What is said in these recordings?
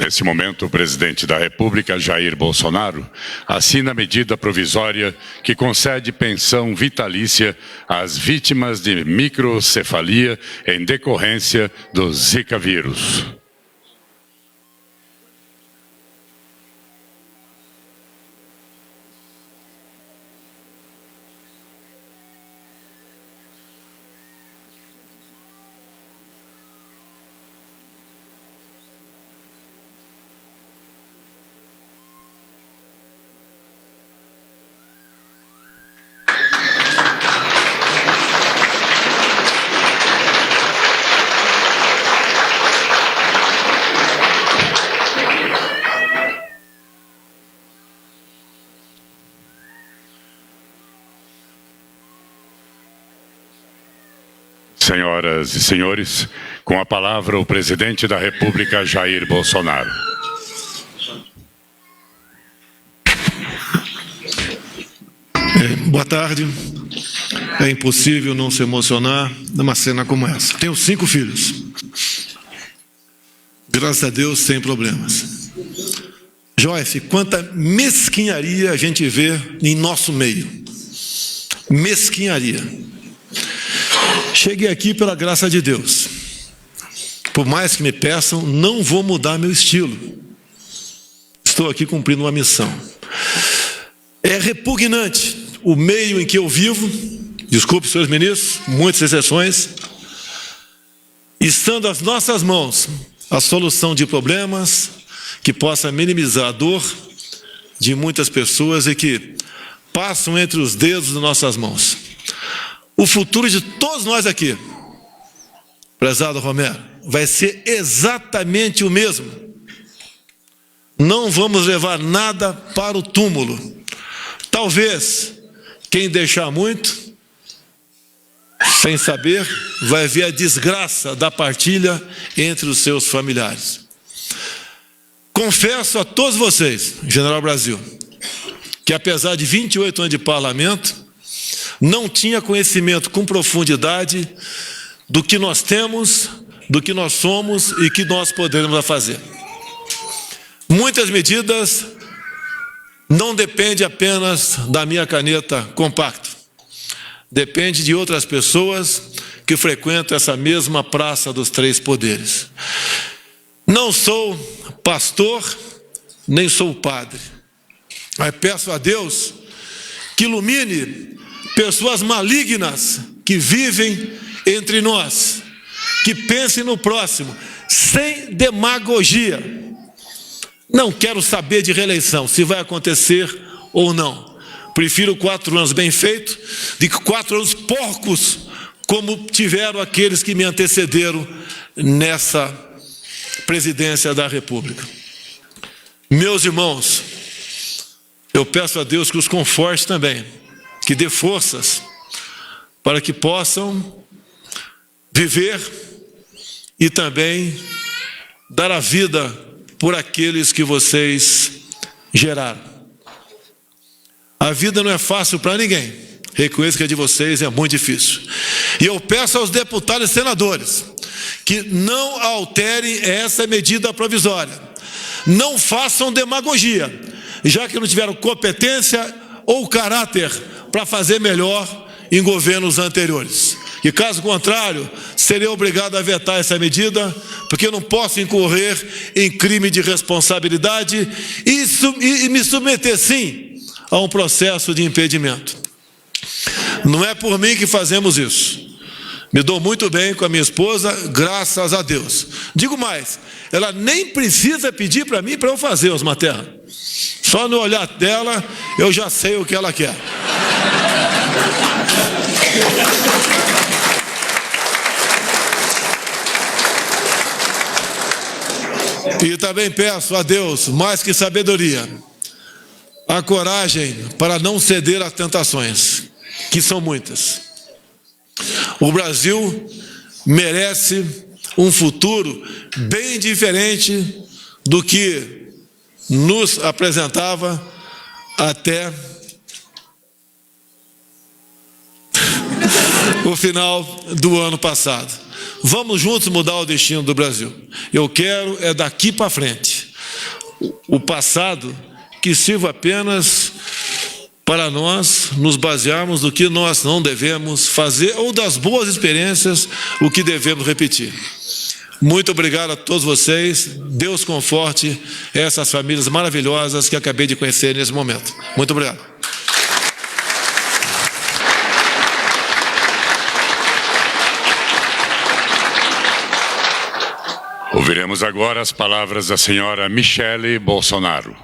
Nesse momento, o presidente da República, Jair Bolsonaro, assina a medida provisória que concede pensão vitalícia às vítimas de microcefalia em decorrência do Zika vírus. Senhoras e senhores, com a palavra o presidente da República, Jair Bolsonaro. Boa tarde. É impossível não se emocionar numa cena como essa. Tenho 5 filhos. Graças a Deus, sem problemas. Joyce, quanta mesquinharia a gente vê em nosso meio. Mesquinharia. Cheguei aqui pela graça de Deus. Por mais que me peçam, não vou mudar meu estilo. Estou aqui cumprindo uma missão. É repugnante o meio em que eu vivo, desculpe, senhores ministros, muitas exceções, estando às nossas mãos a solução de problemas que possa minimizar a dor de muitas pessoas e que passam entre os dedos de nossas mãos. O futuro de todos nós aqui, prezado Romero, vai ser exatamente o mesmo. Não vamos levar nada para o túmulo. Talvez, quem deixar muito, sem saber, vai ver a desgraça da partilha entre os seus familiares. Confesso a todos vocês, General Brasil, que apesar de 28 anos de parlamento, não tinha conhecimento com profundidade do que nós temos, do que nós somos e que nós podemos fazer. Muitas medidas não dependem apenas da minha caneta compacta. Depende de outras pessoas que frequentam essa mesma praça dos 3 poderes. Não sou pastor, nem sou padre. Mas peço a Deus que ilumine pessoas malignas que vivem entre nós, que pensem no próximo, sem demagogia. Não quero saber de reeleição, se vai acontecer ou não. Prefiro 4 anos bem feitos do que 4 anos porcos, como tiveram aqueles que me antecederam nessa presidência da República. Meus irmãos, eu peço a Deus que os conforte também, que dê forças para que possam viver e também dar a vida por aqueles que vocês geraram. A vida não é fácil para ninguém. Reconheço que a de vocês é muito difícil. E eu peço aos deputados e senadores que não alterem essa medida provisória. Não façam demagogia, já que não tiveram competência ou caráter para fazer melhor em governos anteriores. E caso contrário, serei obrigado a vetar essa medida, porque eu não posso incorrer em crime de responsabilidade e me submeter, sim, a um processo de impedimento. Não é por mim que fazemos isso. Me dou muito bem com a minha esposa, graças a Deus. Digo mais, ela nem precisa pedir para mim para eu fazer, Osmar Terra. Só no olhar dela, eu já sei o que ela quer. E também peço a Deus, mais que sabedoria, a coragem para não ceder às tentações, que são muitas. O Brasil merece um futuro bem diferente do que nos apresentava até o final do ano passado. Vamos juntos mudar o destino do Brasil. Eu quero daqui para frente, o passado que sirva apenas para nós nos basearmos no que nós não devemos fazer ou das boas experiências, o que devemos repetir. Muito obrigado a todos vocês. Deus conforte essas famílias maravilhosas que acabei de conhecer nesse momento. Muito obrigado. Ouviremos agora as palavras da senhora Michele Bolsonaro.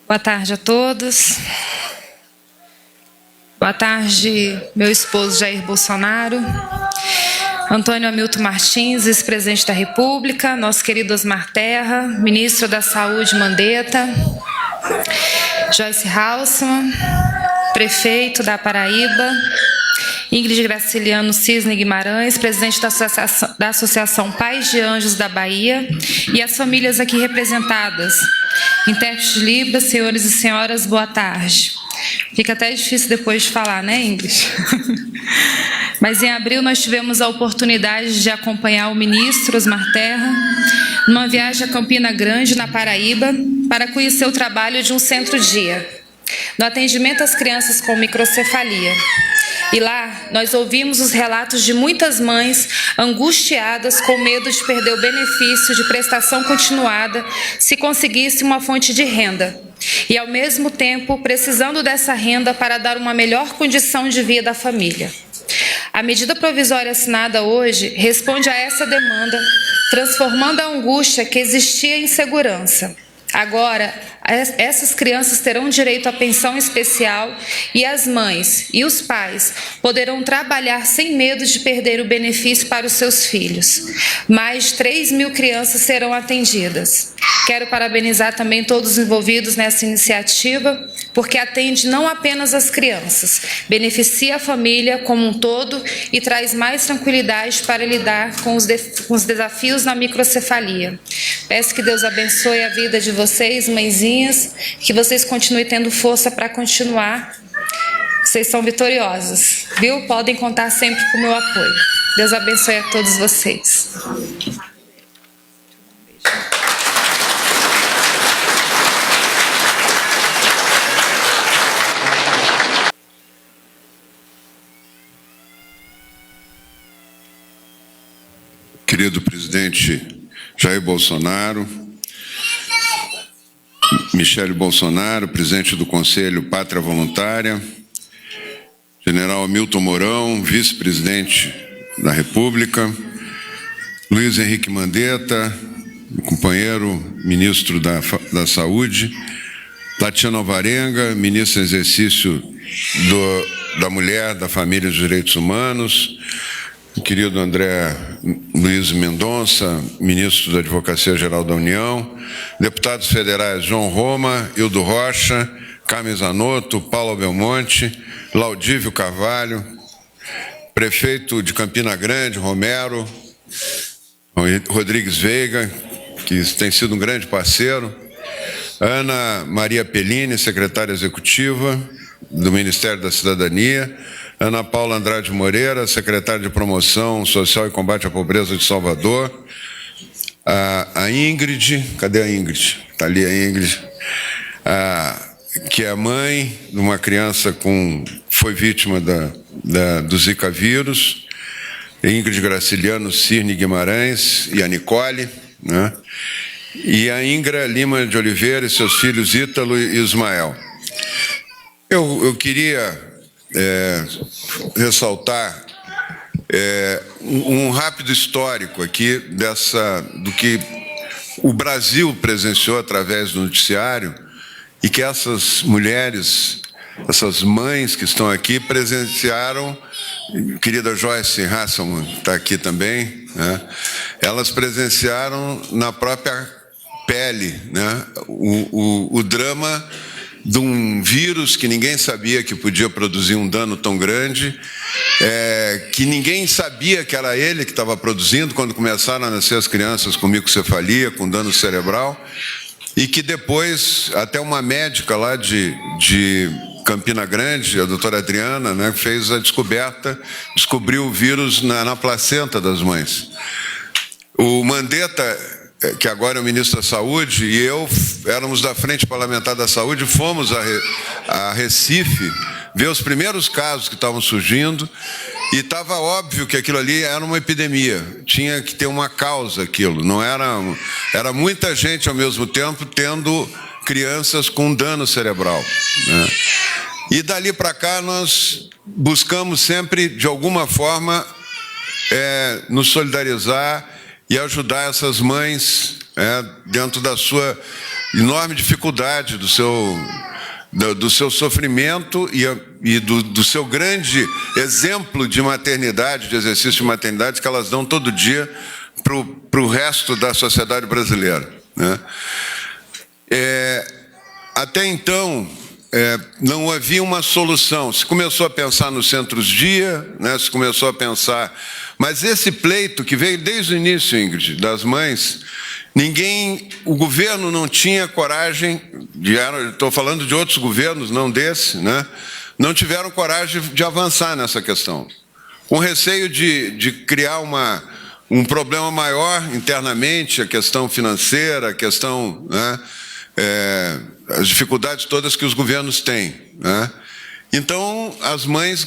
Boa tarde a todos. Boa tarde, meu esposo Jair Bolsonaro, Antônio Hamilton Martins, vice-presidente da República, nosso querido Osmar Terra, ministro da Saúde Mandetta, Joyce Halsemann, prefeito da Paraíba, Ingrid Graciliano Cisne Guimarães, presidente da Associação Pais de Anjos da Bahia, e as famílias aqui representadas. Intérpretes de Libras, senhores e senhoras, boa tarde. Fica até difícil depois de falar, né, Ingrid? Mas em abril nós tivemos a oportunidade de acompanhar o ministro Osmar Terra numa viagem a Campina Grande, na Paraíba, para conhecer o trabalho de um centro-dia, no atendimento às crianças com microcefalia. E lá nós ouvimos os relatos de muitas mães angustiadas com medo de perder o benefício de prestação continuada se conseguisse uma fonte de renda. E ao mesmo tempo precisando dessa renda para dar uma melhor condição de vida à família. A medida provisória assinada hoje responde a essa demanda, transformando a angústia que existia em segurança. Agora, essas crianças terão direito à pensão especial e as mães e os pais poderão trabalhar sem medo de perder o benefício para os seus filhos. Mais de 3.000 crianças serão atendidas. Quero parabenizar também todos os envolvidos nessa iniciativa, porque atende não apenas as crianças, beneficia a família como um todo e traz mais tranquilidade para lidar com os desafios na microcefalia. Peço que Deus abençoe a vida de vocês, mãezinhas, que vocês continuem tendo força para continuar. Vocês são vitoriosos, viu? Podem contar sempre com o meu apoio. Deus abençoe a todos vocês. Querido presidente Jair Bolsonaro, Michele Bolsonaro, presidente do Conselho Pátria Voluntária, general Hamilton Mourão, vice-presidente da República, Luiz Henrique Mandetta, companheiro ministro da Saúde, Tatiana Alvarenga, ministra em exercício da Mulher, da Família e dos Direitos Humanos, o querido André Luiz Mendonça, ministro da Advocacia Geral da União, deputados federais João Roma, Hildo Rocha, Carmen Zanotto, Paulo Belmonte, Laudívio Carvalho, prefeito de Campina Grande, Romero, Rodrigues Veiga, que tem sido um grande parceiro, Ana Maria Pellini, secretária executiva do Ministério da Cidadania, Ana Paula Andrade Moreira, secretária de Promoção Social e Combate à Pobreza de Salvador, a Ingrid, cadê a Ingrid? Está ali a Ingrid, que é a mãe de uma criança foi vítima do Zika vírus, Ingrid Graciliano Cisne Guimarães e a Nicole, né? E a Ingra Lima de Oliveira e seus filhos Ítalo e Ismael. Eu queria ressaltar um rápido histórico aqui do que o Brasil presenciou através do noticiário e que essas mulheres, essas mães que estão aqui presenciaram. Querida Joyce Hasselmann está aqui também, né? Elas presenciaram na própria pele, né, o drama de um vírus que ninguém sabia que podia produzir um dano tão grande, que ninguém sabia que era ele que estava produzindo quando começaram a nascer as crianças com microcefalia, com dano cerebral, e que depois até uma médica lá de Campina Grande, a doutora Adriana, né, fez a descoberta, descobriu o vírus na placenta das mães. O Mandetta, que agora é o ministro da Saúde, e eu éramos da Frente Parlamentar da Saúde, fomos a Recife ver os primeiros casos que estavam surgindo, e estava óbvio que aquilo ali era uma epidemia, tinha que ter uma causa aquilo, não era muita gente ao mesmo tempo tendo crianças com dano cerebral, né? E dali para cá nós buscamos sempre, de alguma forma, nos solidarizar e ajudar essas mães dentro da sua enorme dificuldade, do seu sofrimento e do seu grande exemplo de maternidade, de exercício de maternidade que elas dão todo dia para o resto da sociedade brasileira, né? Até então, não havia uma solução. Se começou a pensar nos centros-dia, né, se começou a pensar... Mas esse pleito que veio desde o início, Ingrid, das mães, o governo não tinha coragem, estou falando de outros governos, não desse, né, não tiveram coragem de avançar nessa questão. Com receio de criar um problema maior internamente, a questão financeira, a questão... né, as dificuldades todas que os governos têm, né? Então, as mães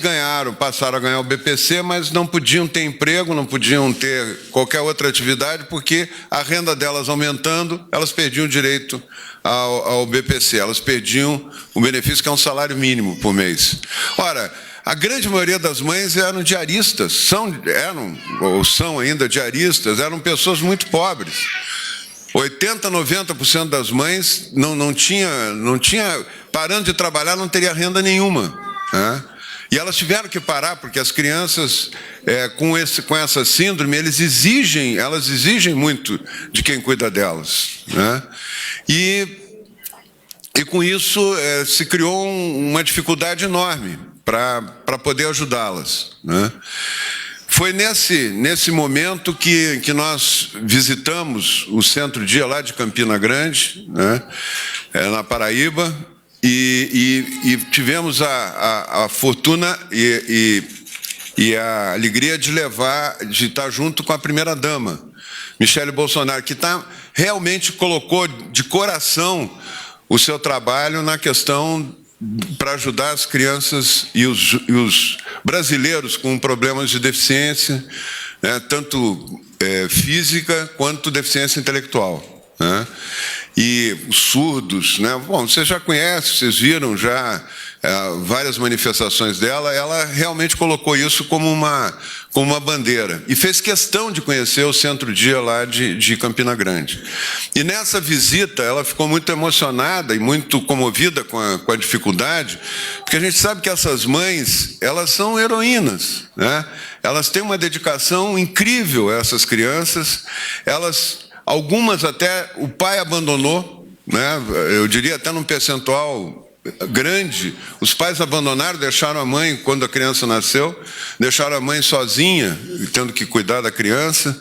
passaram a ganhar o BPC, mas não podiam ter emprego, não podiam ter qualquer outra atividade, porque a renda delas aumentando, elas perdiam o direito ao BPC, elas perdiam o benefício que é um salário mínimo por mês. Ora, a grande maioria das mães eram diaristas, são ainda diaristas, eram pessoas muito pobres. 80%, 90% das mães não tinha, parando de trabalhar, não teria renda nenhuma, né? E elas tiveram que parar, porque as crianças com essa síndrome, elas exigem muito de quem cuida delas, né? E com isso se criou uma dificuldade enorme para poder ajudá-las, né? Foi nesse momento que nós visitamos o centro-dia lá de Campina Grande, né, na Paraíba, e tivemos a fortuna e a alegria de estar junto com a primeira-dama, Michele Bolsonaro, que realmente colocou de coração o seu trabalho na questão para ajudar as crianças e os brasileiros com problemas de deficiência, né, tanto física quanto deficiência intelectual, né? E os surdos, né? Bom, você já conhece, vocês viram já várias manifestações dela. Ela realmente colocou isso como uma bandeira e fez questão de conhecer o centro-dia lá de Campina Grande. E nessa visita ela ficou muito emocionada e muito comovida com a dificuldade, porque a gente sabe que essas mães, elas são heroínas, né? Elas têm uma dedicação incrível a essas crianças. Algumas até o pai abandonou, né? Eu diria até num percentual grande, os pais abandonaram, deixaram a mãe, quando a criança nasceu, deixaram a mãe sozinha, tendo que cuidar da criança,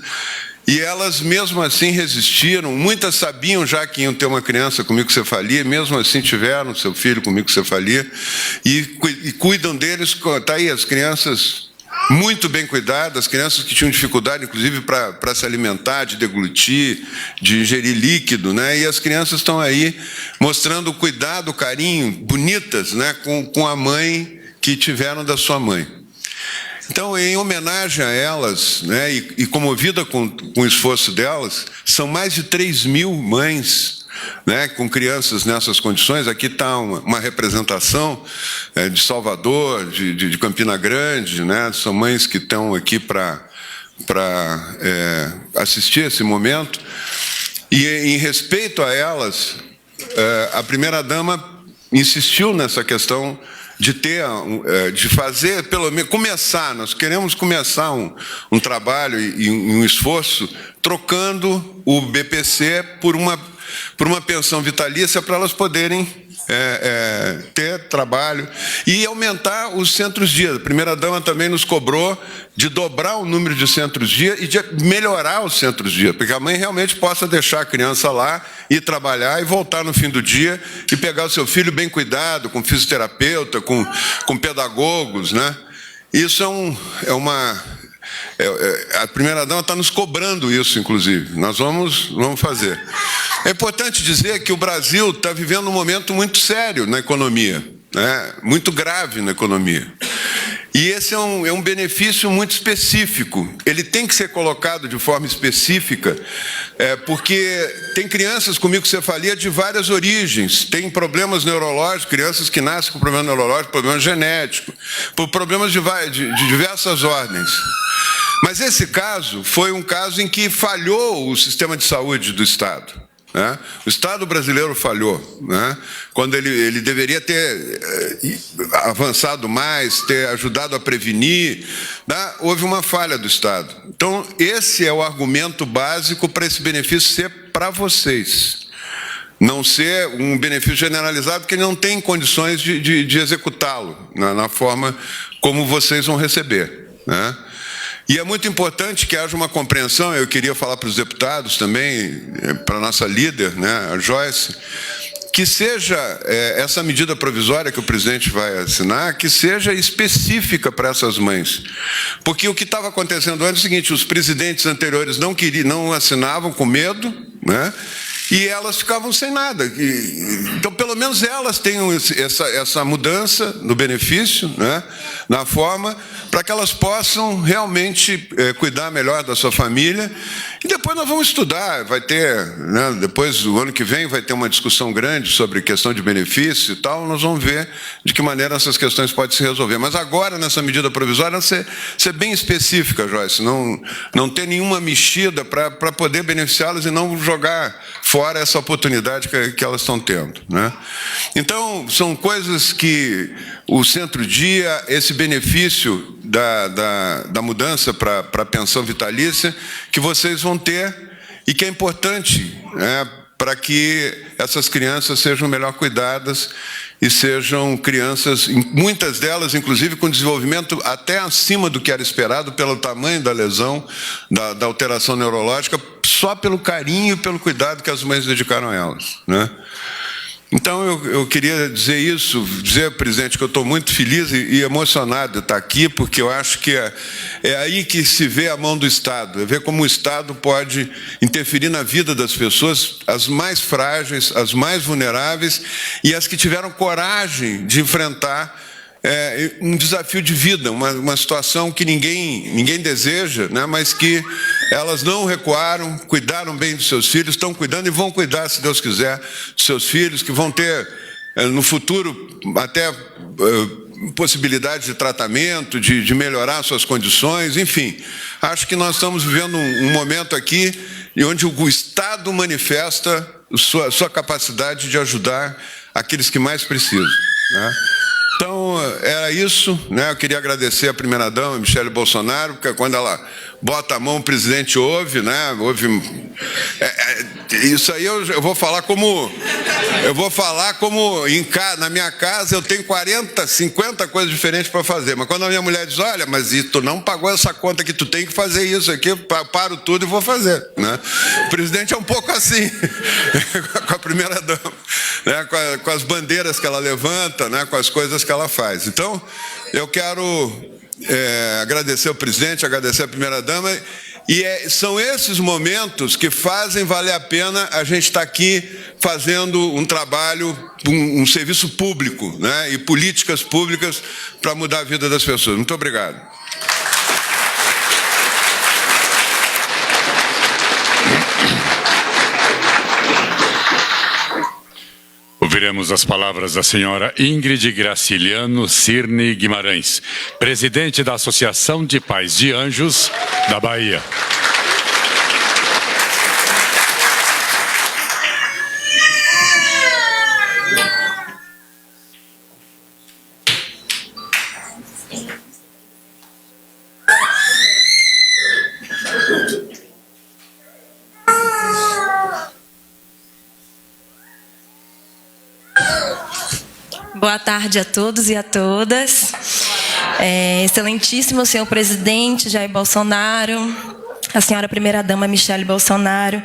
e elas mesmo assim resistiram. Muitas sabiam já que iam ter uma criança com microcefalia, mesmo assim tiveram seu filho com microcefalia, e cuidam deles. Está aí as crianças muito bem cuidadas, crianças que tinham dificuldade, inclusive, para se alimentar, de deglutir, de ingerir líquido, né? E as crianças estão aí mostrando o cuidado, o carinho, bonitas, né? Com a mãe que tiveram da sua mãe. Então, em homenagem a elas, né? E comovida com o esforço delas, são mais de 3.000 mães, né, com crianças nessas condições. Aqui está uma representação de Salvador, de Campina Grande, né? São mães que estão aqui para assistir esse momento. E em respeito a elas, a primeira-dama insistiu nessa questão de fazer, pelo menos, começar. Nós queremos começar um trabalho e um esforço trocando o BPC por uma pensão vitalícia para elas poderem ter trabalho e aumentar os centros-dia. A primeira-dama também nos cobrou de dobrar o número de centros-dia e de melhorar os centros-dia, porque a mãe realmente possa deixar a criança lá, ir trabalhar e voltar no fim do dia e pegar o seu filho bem cuidado, com fisioterapeuta, com pedagogos, né? Isso a primeira-dama está nos cobrando isso, inclusive. Nós vamos fazer. É importante dizer que o Brasil está vivendo um momento muito sério na economia, né? Muito grave na economia. E esse é um benefício muito específico. Ele tem que ser colocado de forma específica, porque tem crianças com microcefalia de várias origens. Tem problemas neurológicos, crianças que nascem com problema neurológico, problema genético, por problemas de diversas ordens. Mas esse caso foi um caso em que falhou o sistema de saúde do Estado, né? O Estado brasileiro falhou, né? Quando ele deveria ter avançado mais, ter ajudado a prevenir, né? Houve uma falha do Estado. Então, esse é o argumento básico para esse benefício ser para vocês. Não ser um benefício generalizado, porque não tem condições de executá-lo na forma como vocês vão receber, né? E é muito importante que haja uma compreensão, eu queria falar para os deputados também, para a nossa líder, né, a Joyce, que seja essa medida provisória que o presidente vai assinar, que seja específica para essas mães. Porque o que estava acontecendo antes é o seguinte, os presidentes anteriores não assinavam com medo, né? E elas ficavam sem nada. Então, pelo menos elas têm essa mudança no benefício, né, na forma, para que elas possam realmente cuidar melhor da sua família. E depois nós vamos estudar, vai ter, né, depois do ano que vem vai ter uma discussão grande sobre questão de benefício e tal, nós vamos ver de que maneira essas questões podem se resolver. Mas agora, nessa medida provisória, ser bem específica, Joyce, não ter nenhuma mexida para poder beneficiá-las e não jogar fora essa oportunidade que elas estão tendo, né? Então, são coisas que o centro-dia, esse benefício da mudança para a pensão vitalícia, que vocês vão ter e que é importante, né, para que essas crianças sejam melhor cuidadas e sejam crianças, muitas delas, inclusive, com desenvolvimento até acima do que era esperado pelo tamanho da lesão, da alteração neurológica, só pelo carinho e pelo cuidado que as mães dedicaram a elas, né? Então, eu queria dizer, presidente, que eu estou muito feliz e emocionado de estar aqui, porque eu acho que é aí que se vê a mão do Estado, é ver como o Estado pode interferir na vida das pessoas, as mais frágeis, as mais vulneráveis e as que tiveram coragem de enfrentar um desafio de vida, uma situação que ninguém deseja, né, mas que elas não recuaram, cuidaram bem dos seus filhos, estão cuidando e vão cuidar, se Deus quiser, dos seus filhos, que vão ter no futuro até possibilidade de tratamento, de melhorar suas condições, enfim. Acho que nós estamos vivendo um momento aqui onde o Estado manifesta sua capacidade de ajudar aqueles que mais precisam, né? Então, era isso, né? Eu queria agradecer a primeira-dama, Michele Bolsonaro, porque quando ela bota a mão, o presidente ouve, né? Isso aí eu vou falar como na minha casa eu tenho 40, 50 coisas diferentes para fazer, mas quando a minha mulher diz, olha, mas tu não pagou essa conta que tu tem que fazer isso aqui, eu paro tudo e vou fazer, né? O presidente é um pouco assim, com a primeira-dama, né? Com as bandeiras que ela levanta, né? Com as coisas que ela faz. Então, eu quero agradecer ao presidente, agradecer à primeira-dama, e são esses momentos que fazem valer a pena a gente estar aqui fazendo um trabalho, um serviço público, né, e políticas públicas para mudar a vida das pessoas. Muito obrigado. Ouviremos as palavras da senhora Ingrid Graciliano Cirne Guimarães, presidente da Associação de Pais de Anjos da Bahia. Boa tarde a todos e a todas. Excelentíssimo senhor presidente Jair Bolsonaro, a senhora primeira-dama Michele Bolsonaro,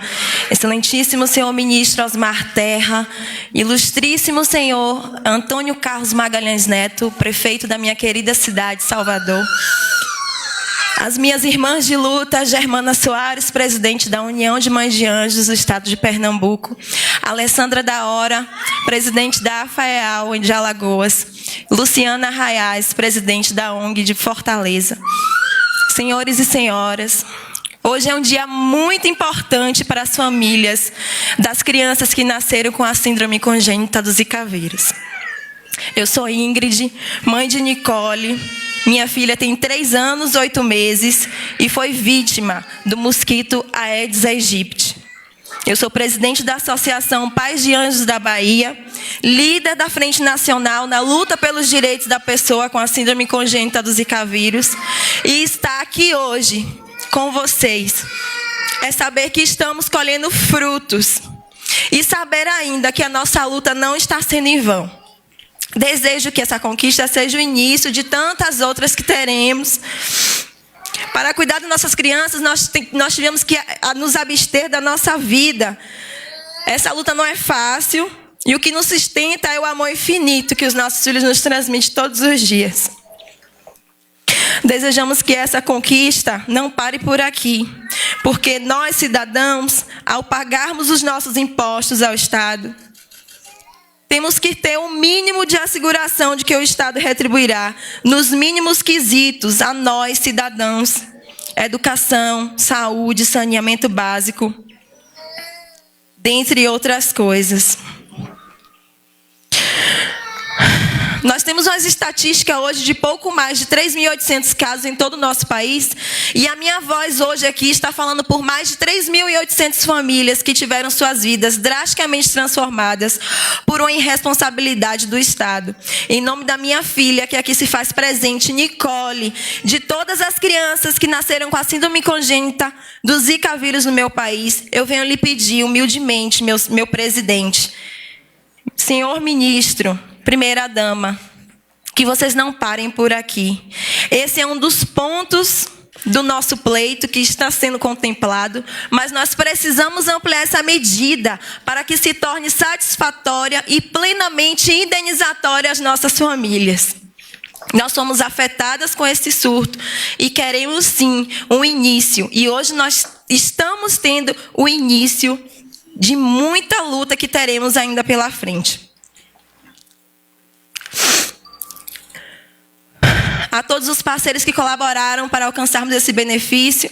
excelentíssimo senhor ministro Osmar Terra, ilustríssimo senhor Antônio Carlos Magalhães Neto, prefeito da minha querida cidade, Salvador, as minhas irmãs de luta, Germana Soares, presidente da União de Mães de Anjos do estado de Pernambuco, Alessandra da Hora, presidente da AFAEAL de Alagoas, Luciana Arraiais, presidente da ONG de Fortaleza. Senhores e senhoras, hoje é um dia muito importante para as famílias das crianças que nasceram com a síndrome congênita do Zika vírus. Eu sou Ingrid, mãe de Nicole. Minha filha tem 3 anos, 8 meses e foi vítima do mosquito Aedes aegypti. Eu sou presidente da Associação Pais de Anjos da Bahia, líder da Frente Nacional na luta pelos direitos da pessoa com a síndrome congênita do Zika vírus, e estar aqui hoje com vocês é saber que estamos colhendo frutos e saber ainda que a nossa luta não está sendo em vão. Desejo que essa conquista seja o início de tantas outras que teremos. Para cuidar das nossas crianças, nós tivemos que nos abster da nossa vida. Essa luta não é fácil, e o que nos sustenta é o amor infinito que os nossos filhos nos transmitem todos os dias. Desejamos que essa conquista não pare por aqui, porque nós, cidadãos, ao pagarmos os nossos impostos ao Estado, temos que ter um mínimo de asseguração de que o Estado retribuirá, nos mínimos quesitos, a nós, cidadãos, educação, saúde, saneamento básico, dentre outras coisas. Nós temos uma estatística hoje de pouco mais de 3.800 casos em todo o nosso país, e a minha voz hoje aqui está falando por mais de 3.800 famílias que tiveram suas vidas drasticamente transformadas por uma irresponsabilidade do Estado. Em nome da minha filha, que aqui se faz presente, Nicole, de todas as crianças que nasceram com a síndrome congênita do Zika vírus no meu país, eu venho lhe pedir humildemente, meu presidente, senhor ministro, primeira-dama, que vocês não parem por aqui. Esse é um dos pontos do nosso pleito que está sendo contemplado, mas nós precisamos ampliar essa medida para que se torne satisfatória e plenamente indenizatória às nossas famílias. Nós somos afetadas com esse surto e queremos sim um início. E hoje nós estamos tendo o início de muita luta que teremos ainda pela frente. A todos os parceiros que colaboraram para alcançarmos esse benefício,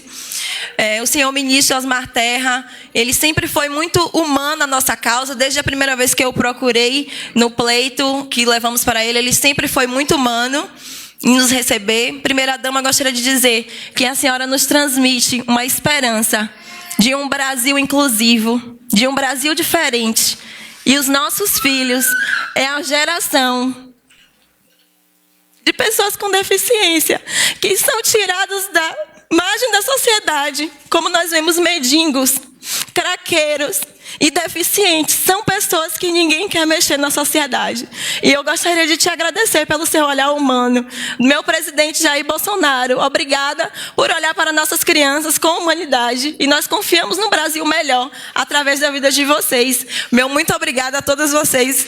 o senhor ministro Osmar Terra, ele sempre foi muito humano na nossa causa, desde a primeira vez que eu procurei no pleito que levamos para ele, ele sempre foi muito humano em nos receber. Primeira-dama, gostaria de dizer que a senhora nos transmite uma esperança de um Brasil inclusivo, de um Brasil diferente, e os nossos filhos é a geração de pessoas com deficiência, que são tirados da margem da sociedade, como nós vemos mendigos, craqueiros e deficientes. São pessoas que ninguém quer mexer na sociedade. E eu gostaria de te agradecer pelo seu olhar humano. Meu presidente Jair Bolsonaro, obrigada por olhar para nossas crianças com humanidade. E nós confiamos no Brasil melhor, através da vida de vocês. Meu muito obrigada a todos vocês.